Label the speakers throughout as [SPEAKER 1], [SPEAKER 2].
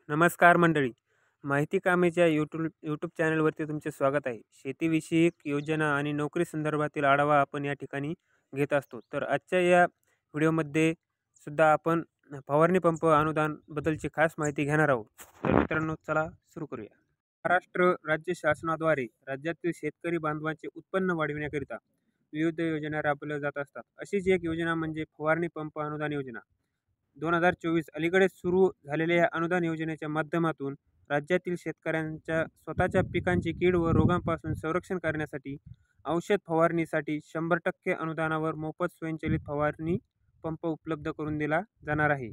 [SPEAKER 1] नमस्कार मंडळी. माहिती कामेच्या यूट्यूब चॅनलवरती तुमचे स्वागत आहे. शेतीविषयक योजना आणि नोकरी संदर्भातील आढावा आपण या ठिकाणी घेत असतो. तर आजच्या या व्हिडिओमध्ये सुद्धा आपण फवारणी पंप अनुदान बद्दलची खास माहिती घेणार आहोत. तर मित्रांनो, चला सुरू करूया. महाराष्ट्र राज्य शासनाद्वारे राज्यातील शेतकरी बांधवांचे उत्पन्न वाढविण्याकरिता विविध योजना राबवल्या जात असतात. अशीच एक योजना म्हणजे फवारणी पंप अनुदान योजना. 2024 अलीकडे सुरू झालेल्या या अनुदान योजनेच्या माध्यमातून राज्यातील शेतकऱ्यांच्या स्वतःच्या पिकांची कीड व रोगांपासून संरक्षण करण्यासाठी औषध फवारणीसाठी 100% अनुदानावर मोफत स्वयंचलित फवारणी पंप उपलब्ध करून दिला जाणार आहे.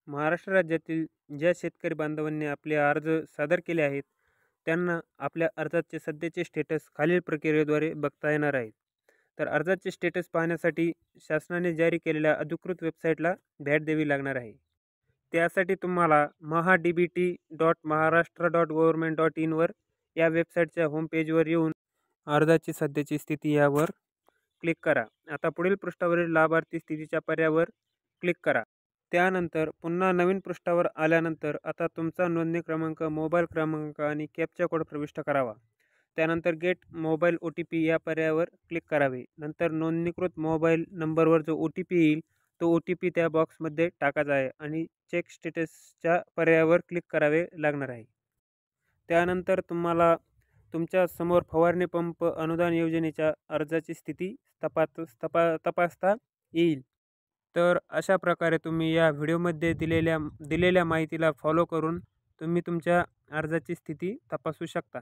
[SPEAKER 1] महाराष्ट्र राज्यातील ज्या शेतकरी बांधवांनी आपले अर्ज सादर केले आहेत त्यांना आपल्या अर्जाचे सध्याचे स्टेटस खालील प्रक्रियेद्वारे बघता येणार आहे. तर अर्जाचे स्टेटस पाहण्यासाठी शासनाने जारी केलेल्या अधिकृत वेबसाईटला भेट द्यावी लागणार आहे. त्यासाठी तुम्हाला mahdbt.maharashtra.government.in वर या वेबसाईटच्या होम पेजवर येऊन अर्जाची सध्याची स्थिती यावर क्लिक करा. आता पुढील पृष्ठावरील लाभार्थी स्थितीच्या पर्यायावर क्लिक करा. त्यानंतर पुन्हा नवीन पृष्ठावर आल्यानंतर आता तुमचा नोंदणी क्रमांक, मोबाईल क्रमांक आणि कॅप्चा कोड प्रविष्ट करावा. त्यानंतर गेट मोबाईल OTP या पर्यायावर क्लिक करावे. नंतर नोंदणीकृत मोबाईल नंबरवर जो OTP येईल तो OTP त्या बॉक्समध्ये टाकायचा आहे आणि चेक स्टेटसच्या पर्यायावर क्लिक करावे लागणार आहे. त्यानंतर तुम्हाला तुमच्या समोर फवारणी पंप अनुदान योजनेच्या अर्जाची स्थिती तपासता येईल. तर अशा प्रकारे तुम्ही या व्हिडिओमध्ये दिलेल्या माहितीला फॉलो करून तुम्ही तुमच्या अर्जाची स्थिती तपासू शकता.